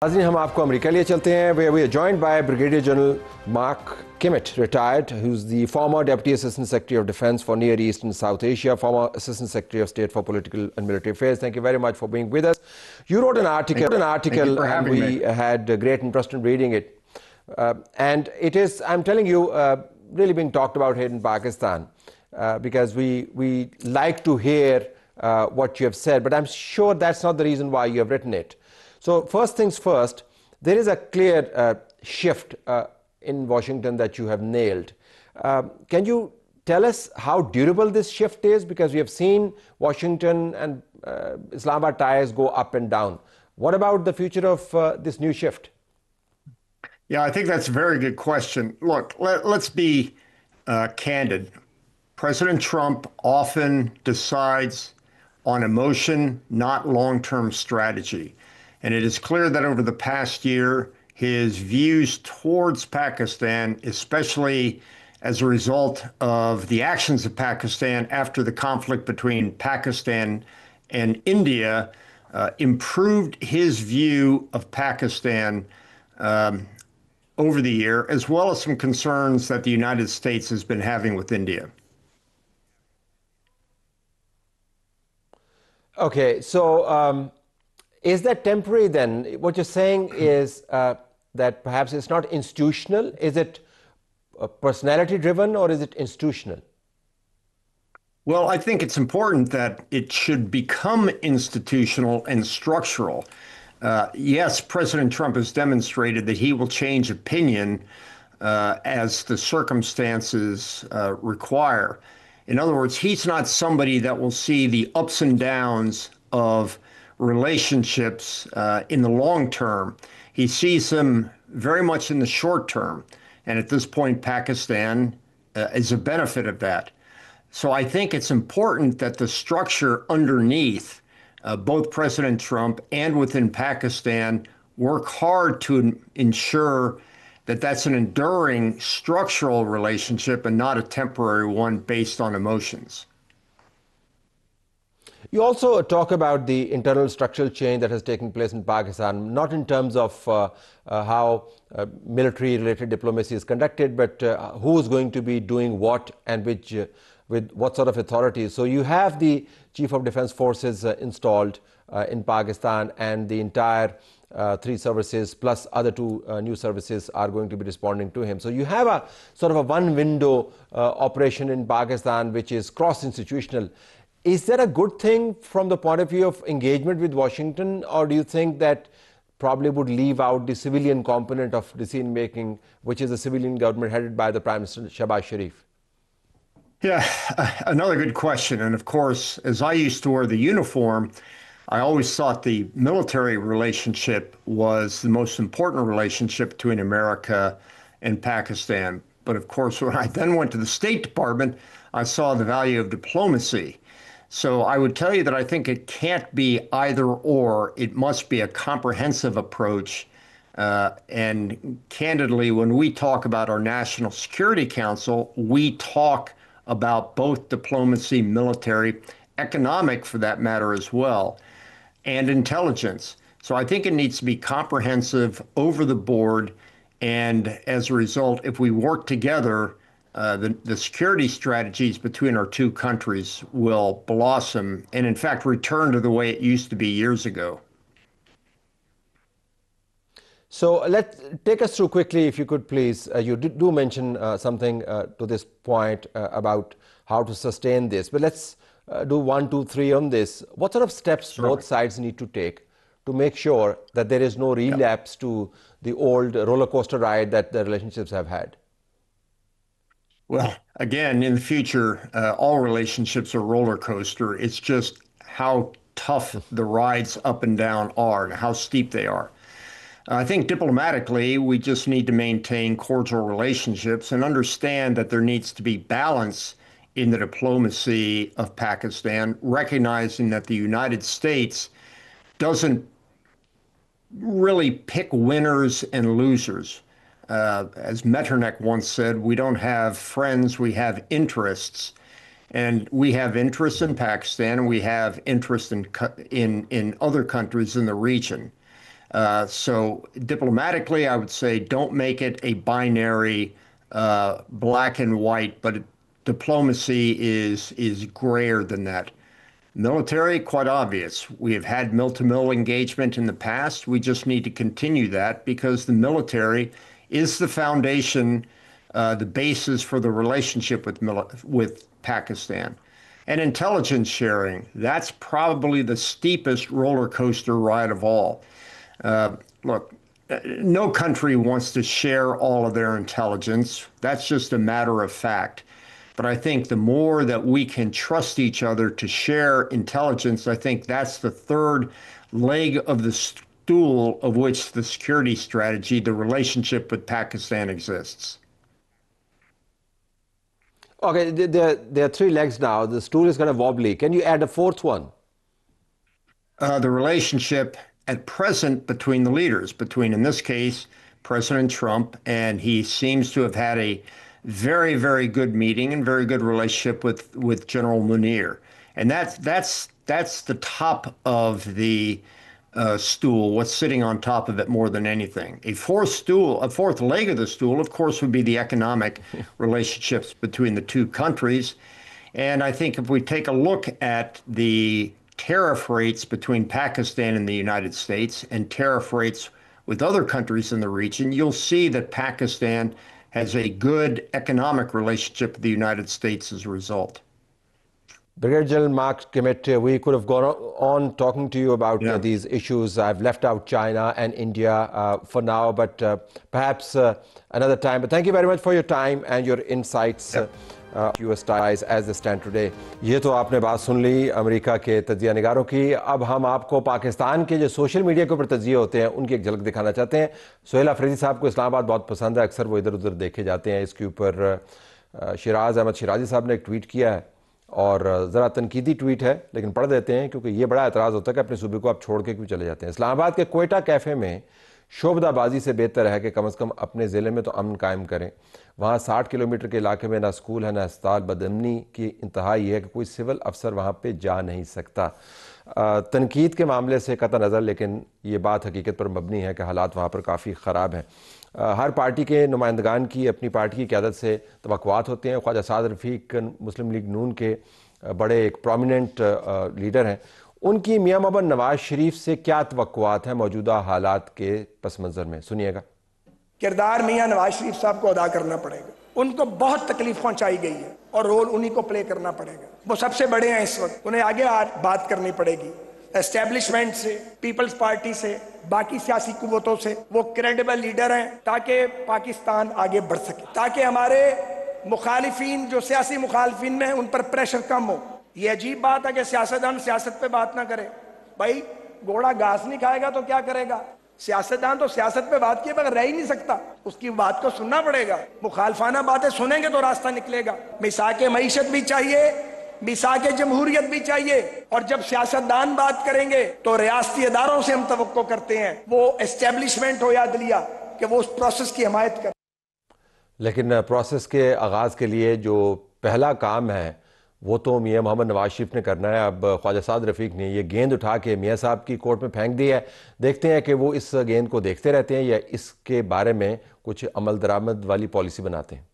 नाज़रीन, हम आपको अमेरिका लिए चलते हैं. We are joined by Brigadier General Mark Kimmitt, retired, who's the former Deputy Assistant Secretary of Defense for Near East and South Asia, former Assistant Secretary of State for Political and Military Affairs. Thank you very much for being with us. You wrote an article, and we had great interest in reading it. And it is, I'm telling you, really being talked about here in Pakistan, because we like to hear what you have said, but I'm sure that's not the reason why you have written it. So first things first, there is a clear shift in Washington that you have nailed. Can you tell us how durable this shift is? Because we have seen Washington and Islamabad ties go up and down. What about the future of this new shift? Yeah, I think that's a very good question. Look, let's be candid. President Trump often decides on emotion, not long-term strategy. And it is clear that over the past year, his views towards Pakistan, especially as a result of the actions of Pakistan after the conflict between Pakistan and India, improved his view of Pakistan over the year, as well as some concerns that the United States has been having with India. Okay, so is that temporary then? What you're saying is that perhaps it's not institutional. Is it personality driven or is it institutional? Well, I think it's important that it should become institutional and structural. Yes, President Trump has demonstrated that he will change opinion as the circumstances require. In other words, he's not somebody that will see the ups and downs of relationships in the long term. He sees them very much in the short term. And at this point, Pakistan is a benefit of that. So I think it's important that the structure underneath both President Trump and within Pakistan work hard to ensure that that's an enduring structural relationship and not a temporary one based on emotions. You also talk about the internal structural change that has taken place in Pakistan, not in terms of how military-related diplomacy is conducted, but who is going to be doing what and with what sort of authorities. So you have the Chief of Defense Forces installed in Pakistan, and the entire 3 services plus other 2 new services are going to be responding to him. So you have a sort of a one-window operation in Pakistan, which is cross-institutional. Is that a good thing from the point of view of engagement with Washington, or do you think that probably would leave out the civilian component of decision-making, which is a civilian government headed by the Prime Minister Shahbaz Sharif? Yeah, another good question. And of course, as I used to wear the uniform, I always thought the military relationship was the most important relationship between America and Pakistan. But of course, when I then went to the State Department, I saw the value of diplomacy. So I would tell you that I think it can't be either or. It must be a comprehensive approach. And candidly, when we talk about our National Security Council, we talk about both diplomacy, military, economic for that matter as well, and intelligence. So I think it needs to be comprehensive, over the board. And as a result, if we work together, the security strategies between our 2 countries will blossom and, in fact, return to the way it used to be years ago. So let's take us through quickly, if you could please. You do mention something to this point about how to sustain this, but let's do 1, 2, 3 on this. What sort of steps both sides need to take to make sure that there is no relapse to the old roller coaster ride that the relationships have had? Well, again, in the future, all relationships are roller coaster. It's just how tough the rides up and down are and how steep they are. I think diplomatically, we just need to maintain cordial relationships and understand that there needs to be balance in the diplomacy of Pakistan, recognizing that the United States doesn't really pick winners and losers. As Metternich once said, we don't have friends, we have interests. And we have interests in Pakistan, and we have interest in other countries in the region. So diplomatically, I would say don't make it a binary black and white, but diplomacy is grayer than that. Military, quite obvious. We have had mill-to-mill engagement in the past. We just need to continue that because the military is the foundation, the basis for the relationship with Pakistan. And intelligence sharing, that's probably the steepest roller coaster ride of all. Look, no country wants to share all of their intelligence. That's just a matter of fact. But I think the more that we can trust each other to share intelligence, I think that's the third leg of the stool of which the security strategy, the relationship with Pakistan exists. Okay, there are three legs now. The stool is kind of wobbly. Can you add a fourth one? The relationship at present between the leaders, between, in this case, President Trump, and he seems to have had a very, very good meeting and very good relationship with General Munir. And that's the top of the stool, what's sitting on top of it more than anything. A fourth leg of the stool, of course, would be the economic relationships between the two countries. And I think if we take a look at the tariff rates between Pakistan and the United States and tariff rates with other countries in the region, you'll see that Pakistan has a good economic relationship with the United States as a result. Brigadier General Mark Kimmitt, we could have gone on talking to you about these issues. I've left out China and India for now, but perhaps another time. But thank you very much for your time and your insights. US ties as they stand today. ये तो आपने बात सुन ली America के तज्जिया निगारों की। अब हम आपको पाकिस्तान के जो सोशल मीडिया के ऊपर तज्जिए होते हैं उनकी एक झलक दिखाना चाहते हैं। सुहेल अफरीदी साहब को इस्लामाबाद बहुत पसंद है, अक्सर वो इधर उधर देखे जाते हैं। इसके ऊपर शिराज अहमद शिराजी साहब ने एक ट्वीट किया है और ज़रा तनकीदी ट्वीट है, लेकिन पढ़ देते हैं क्योंकि ये बड़ा एतराज़ होता है कि अपने सूबे को आप छोड़ के क्यों चले जाते हैं। इस्लामाबाद के कोयटा कैफ़े में शोबदाबाजी से बेहतर है कि कम से कम अपने ज़िले में तो अमन कायम करें। वहाँ 60 किलोमीटर के इलाके में ना स्कूल है ना अस्पताल। बदअमनी की इंतहा ये है कि कोई सिविल अफसर वहाँ पे जा नहीं सकता। तनकीद के मामले से कतई नज़र, लेकिन ये बात हकीकत पर मबनी है कि हालात वहाँ पर काफ़ी ख़राब हैं। हर पार्टी के नुमाइंदगान की अपनी पार्टी की क़यादत से तवक्कुआत होते हैं। ख्वाजा साद रफ़ीक मुस्लिम लीग नून के बड़े एक प्रोमिनेंट लीडर हैं। उनकी मियां मोहम्मद नवाज शरीफ से क्या तवक्कुआत हैं मौजूदा हालात के पस मंज़र में? सुनिएगा। किरदार मियां नवाज शरीफ साहब को अदा करना पड़ेगा। उनको बहुत तकलीफ पहुंचाई गई है और रोल उन्हीं को प्ले करना पड़ेगा। वो सबसे बड़े हैं इस वक्त, उन्हें आगे बात करनी पड़ेगी एस्टेब्लिशमेंट से, पीपल्स पार्टी से, बाकी सियासी कुव्वतों से। वो क्रेडिबल लीडर हैं ताकि पाकिस्तान आगे बढ़ सके, ताकि हमारे मुखालिफिन जो सियासी मुखालिफिन में उन पर प्रेशर कम हो। ये अजीब बात है कि सियासतदान सियासत पे बात ना करे। भाई घोड़ा घास नहीं खाएगा तो क्या करेगा? सियासतदान तो सियासत पे बात किए बगैर रह ही नहीं सकता, उसकी बात को सुनना पड़ेगा। मुखालफाना बातें सुनेंगे तो रास्ता निकलेगा। मिसाके मईशत भी चाहिए, मिसाके जमहूरियत भी चाहिए, और जब सियासतदान बात करेंगे तो रियासती अदारों से हम तवक्को करते हैं, वो एस्टेब्लिशमेंट हो या अदलिया, कि वो उस प्रोसेस की हिमायत करें। लेकिन प्रोसेस के आगाज़ के लिए जो पहला काम है वो तो मियां मोहम्मद नवाज शरीफ ने करना है। अब ख्वाजा साद रफ़ीक ने ये गेंद उठा के मियां साहब की कोर्ट में फेंक दी है। देखते हैं कि वो इस गेंद को देखते रहते हैं या इसके बारे में कुछ अमल दरामद वाली पॉलिसी बनाते हैं।